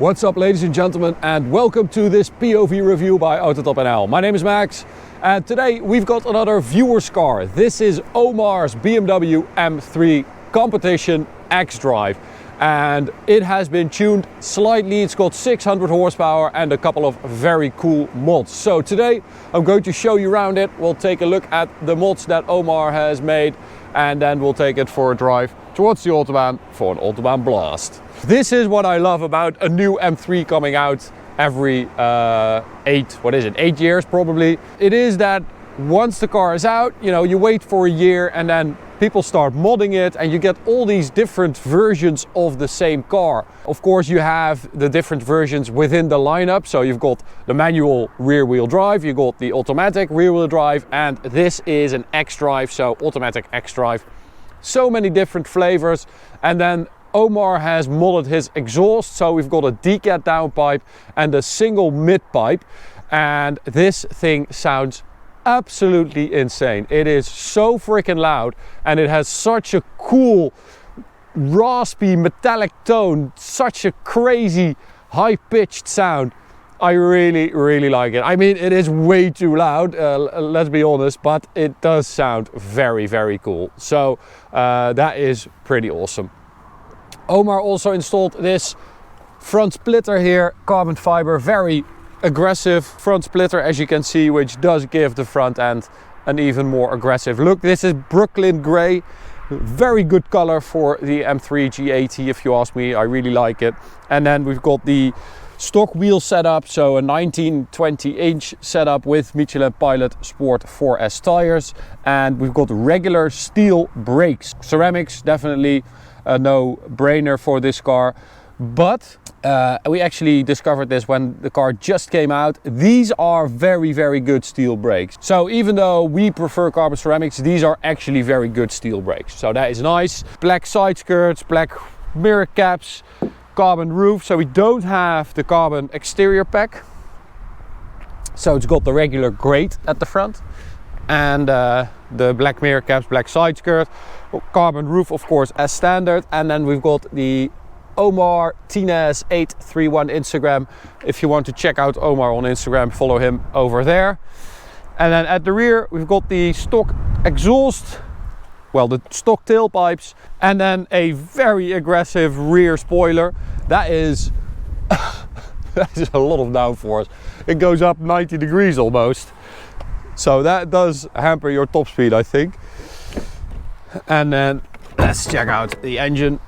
What's up, ladies and gentlemen, and welcome to this POV review by Autotop.nl. My name is Max, and today we've got another viewer's car. This is Omar's BMW M3 Competition xDrive, and it has been tuned slightly. It's got 600 horsepower and a couple of very cool mods. So today I'm going to show you around it. We'll take a look at the mods that Omar has made, and then we'll take it for a drive towards the Autobahn for an Autobahn blast. This is what I love about a new M3 coming out every 8 years probably. It is that once the car is out, you wait for a year and then people start modding it and you get all these different versions of the same car. Of course, you have the different versions within the lineup. So you've got the manual rear wheel drive, you've got the automatic rear wheel drive, and this is an xDrive, so automatic xDrive. So many different flavors. And then Omar has modded his exhaust, so we've got a decat downpipe and a single mid pipe, and this thing sounds absolutely insane. It is so freaking loud and it has such a cool raspy metallic tone, such a crazy high-pitched sound. I really like it. I mean, it is way too loud, let's be honest, but it does sound very cool. So that is pretty awesome. Omar also installed this front splitter here, carbon fiber, very aggressive front splitter, as you can see, which does give the front end an even more aggressive look. This is Brooklyn Grey, very good color for the M3 G80 if you ask me. I really like it. And then we've got the stock wheel setup, so a 19-20 inch setup with Michelin Pilot Sport 4S tires, and we've got regular steel brakes. Ceramics, definitely a no-brainer for this car, but we actually discovered this when the car just came out. These are very good steel brakes. So even though we prefer carbon ceramics, these are actually very good steel brakes. So that is nice. Black side skirts, black mirror caps, carbon roof. So we don't have the carbon exterior pack. So it's got the regular grate at the front, and the black mirror caps, black side skirt, carbon roof of course as standard. And then we've got the Omar Tinez 831 Instagram. If you want to check out Omar on Instagram, follow him over there. And then at the rear we've got the stock exhaust, well, the stock tailpipes, and then a very aggressive rear spoiler. That is that is a lot of downforce. It goes up 90 degrees almost, so that does hamper your top speed, I think. And then let's check out the engine.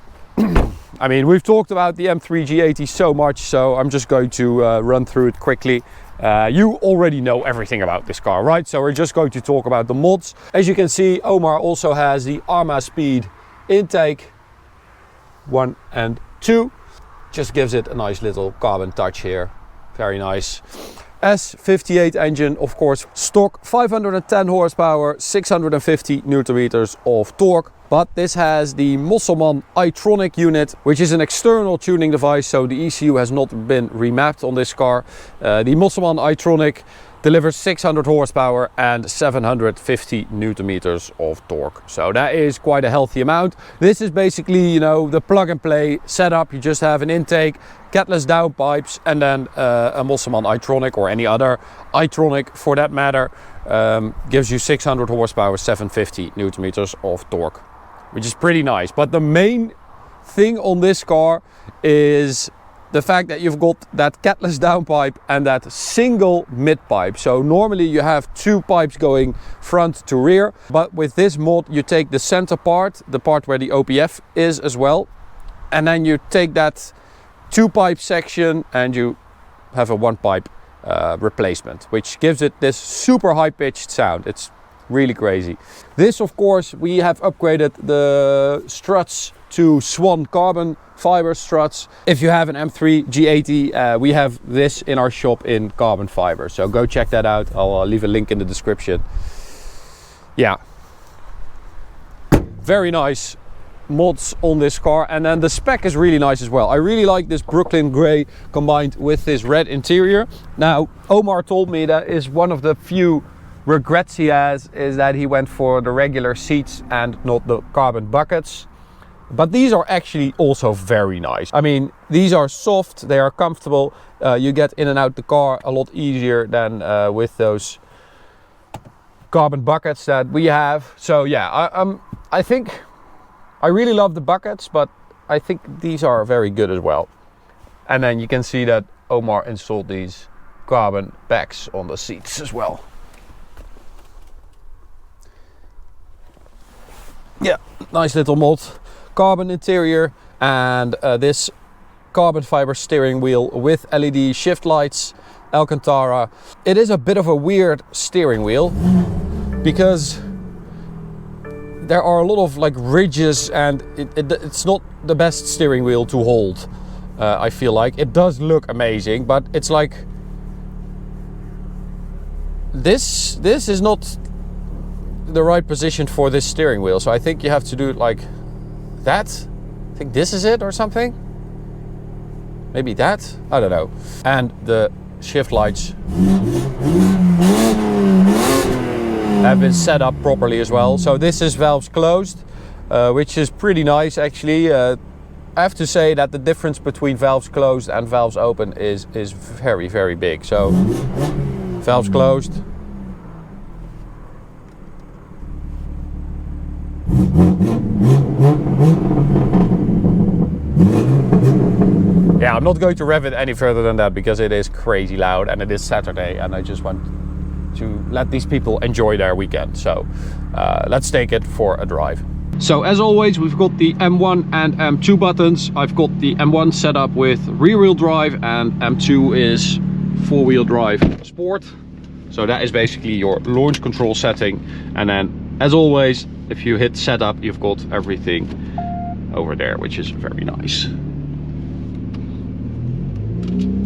I mean, we've talked about the M3 G80 so much, so I'm just going to run through it quickly. You already know everything about this car, right? So we're just going to talk about the mods. As you can see, Omar also has the Arma Speed intake 1 and 2. Just gives it a nice little carbon touch here. Very nice. S58 engine, of course, stock 510 horsepower, 650 newton meters of torque. But this has the Mosselmann iTronic unit, which is an external tuning device, so the ECU has not been remapped on this car. The Mosselmann iTronic delivers 600 horsepower and 750 newton meters of torque. So that is quite a healthy amount. This is basically, the plug and play setup. You just have an intake, catless downpipes, and then a Mosselmann iTronic, or any other iTronic for that matter, gives you 600 horsepower, 750 newton meters of torque, which is pretty nice. But the main thing on this car is the fact that you've got that catless downpipe and that single mid pipe. So normally you have two pipes going front to rear, but with this mod you take the center part, the part where the OPF is as well, and then you take that two pipe section and you have a one pipe replacement, which gives it this super high pitched sound. It's really crazy. This, of course, we have upgraded the struts to Swan carbon fiber struts. If you have an M3 G80, we have this in our shop in carbon fiber, so go check that out. I'll leave a link in the description. Yeah, very nice mods on this car. And then the spec is really nice as well. I really like this Brooklyn Grey combined with this red interior. Now, Omar told me that is one of the few regrets he has, is that he went for the regular seats and not the carbon buckets. But these are actually also very nice. I mean, these are soft, they are comfortable. You get in and out the car a lot easier than with those carbon buckets that we have. So yeah, I think I really love the buckets, but I think these are very good as well. And then you can see that Omar installed these carbon backs on the seats as well. Yeah, nice little mod. Carbon interior and this carbon fiber steering wheel with LED shift lights, Alcantara. It is a bit of a weird steering wheel because there are a lot of like ridges and it's not the best steering wheel to hold. I feel like it does look amazing, but it's like this is not the right position for this steering wheel. So I think you have to do it like that. I think this is it or something. Maybe that, I don't know. And the shift lights have been set up properly as well. So this is valves closed, which is pretty nice actually. I have to say that the difference between valves closed and valves open is very, very big. So valves closed. Yeah, I'm not going to rev it any further than that because it is crazy loud and it is Saturday and I just want to let these people enjoy their weekend. So let's take it for a drive. So as always, we've got the M1 and M2 buttons. I've got the M1 set up with rear wheel drive and M2 is four-wheel drive sport. So that is basically your launch control setting. And then as always, if you hit setup, you've got everything over there, which is very nice.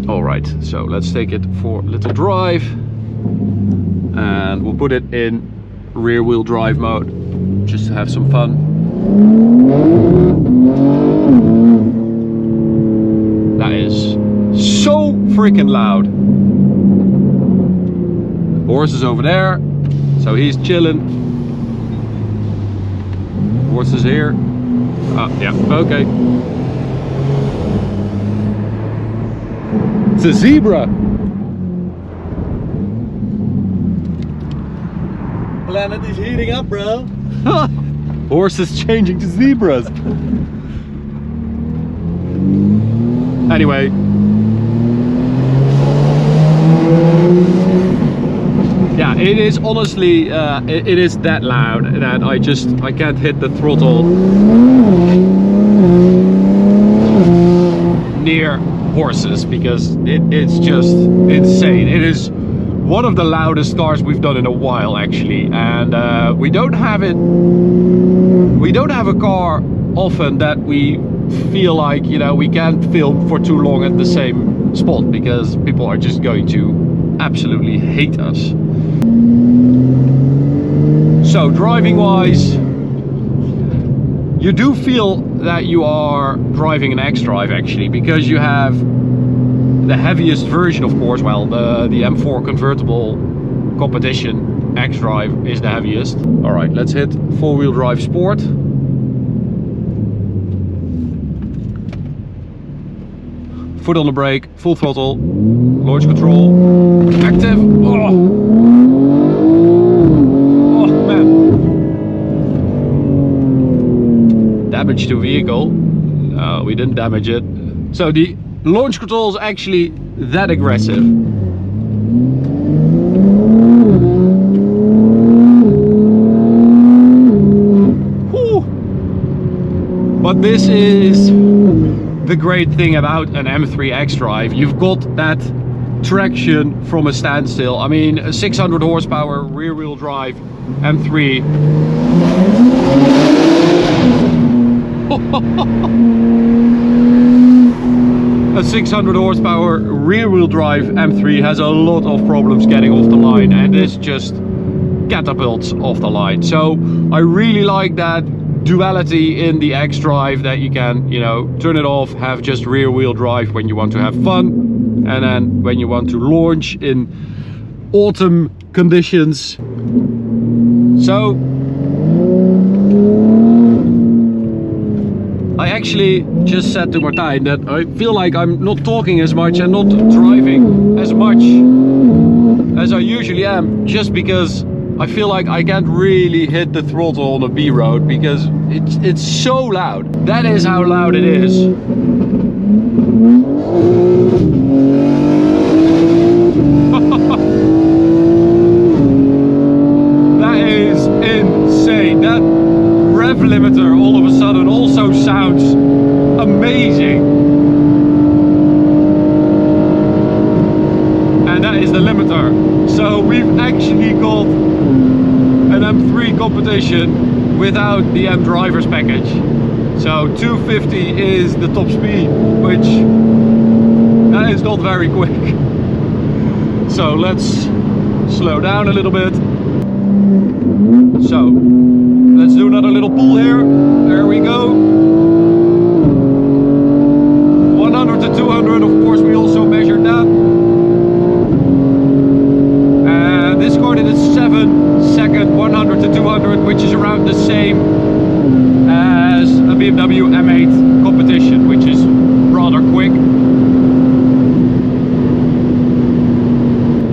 All right, so let's take it for a little drive and we'll put it in rear wheel drive mode just to have some fun. That is so freaking loud. Horse is over there, so he's chilling. Horse is here. Yeah, okay. It's a zebra. Planet is heating up, bro. Horse is changing to zebras. Anyway. Yeah, it is honestly, it is that loud that I can't hit the throttle near horses because it's just insane. It is one of the loudest cars we've done in a while actually, and we don't have a car often that we feel like, you know, we can't film for too long at the same spot because people are just going to absolutely hate us. So driving wise, you do feel that you are driving an xDrive actually, because you have the heaviest version, of course. Well, the M4 convertible competition xDrive is the heaviest. All right, let's hit four-wheel drive sport. Foot on the brake, full throttle, launch control, active. Oh man. Damage to vehicle. No, we didn't damage it. So the launch control is actually that aggressive. Whew. But this is the great thing about an M3 xDrive. You've got that traction from a standstill. I mean, a 600 horsepower rear wheel drive M3. A 600 horsepower rear wheel drive M3 has a lot of problems getting off the line, and this just catapults off the line. So I really like that duality in the xDrive, that you can, you know, turn it off, have just rear wheel drive when you want to have fun, and then when you want to launch in autumn conditions. So I actually just said to Martijn that I feel like I'm not talking as much and not driving as much as I usually am, just because I feel like I can't really hit the throttle on a B road because it's so loud. That is how loud it is. That is insane. That rev limiter all of a sudden also sounds amazing. And that is the limiter. So we've actually got an M3 competition without the M driver's package. So 250 is the top speed, which that is not very quick. So let's slow down a little bit. So let's do another little pull here. There we go. 100 to 200, of course, we also measured that. And this car did a 7-second 100 to 200, which is around the same as a BMW M8 competition, which is rather quick.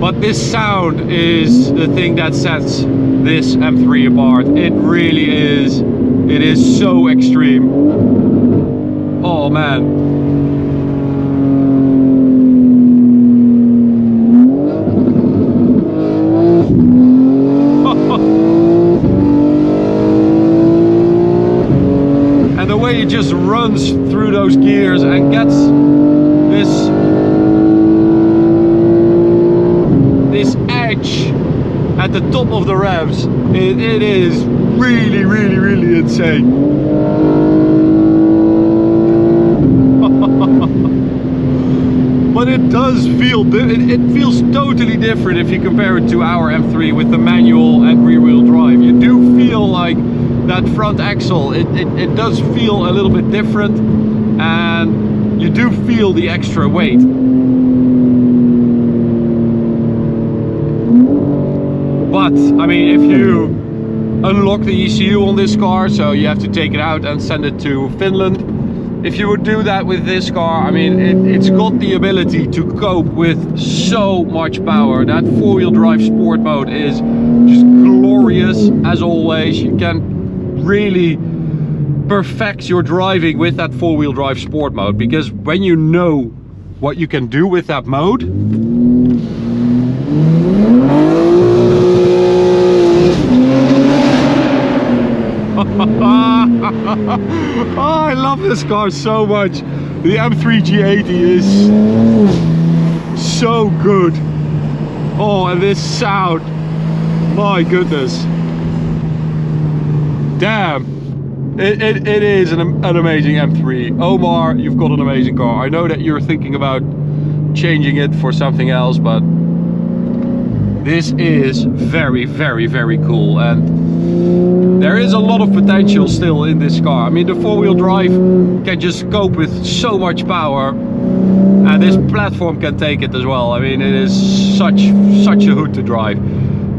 But this sound is the thing that sets this M3 apart. It really is. It is so extreme. Oh man. And the way it just runs through those gears and gets this edge at the top of the revs, it is really, really, really insane. But it does feel, it feels totally different if you compare it to our M3 with the manual and rear wheel drive. You do feel like that front axle, it does feel a little bit different, and you do feel the extra weight. But I mean, if you unlock the ECU on this car, so you have to take it out and send it to Finland. If you would do that with this car, I mean, it's got the ability to cope with so much power. That four-wheel drive sport mode is just glorious as always. You can really perfect your driving with that four-wheel drive sport mode, because when you know what you can do with that mode, oh, I love this car so much. The M3 G80 is so good. Oh, and this sound, my goodness. Damn, it is an amazing M3. Omar, you've got an amazing car. I know that you're thinking about changing it for something else, but this is very, very, very cool. And there is a lot of potential still in this car. I mean, the four-wheel drive can just cope with so much power, and this platform can take it as well. I mean, it is such a hoot to drive.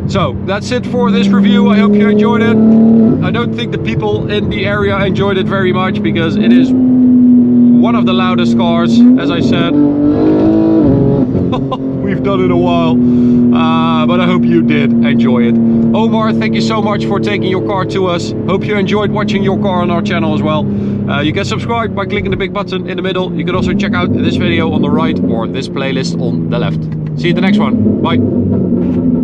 So that's it for this review. I hope you enjoyed it. I don't think the people in the area enjoyed it very much, because it is one of the loudest cars, as I said. We've done it in a while, but I hope you did enjoy it. Omar, thank you so much for taking your car to us. Hope you enjoyed watching your car on our channel as well. You can subscribe by clicking the big button in the middle. You can also check out this video on the right or this playlist on the left. See you at the next one. Bye.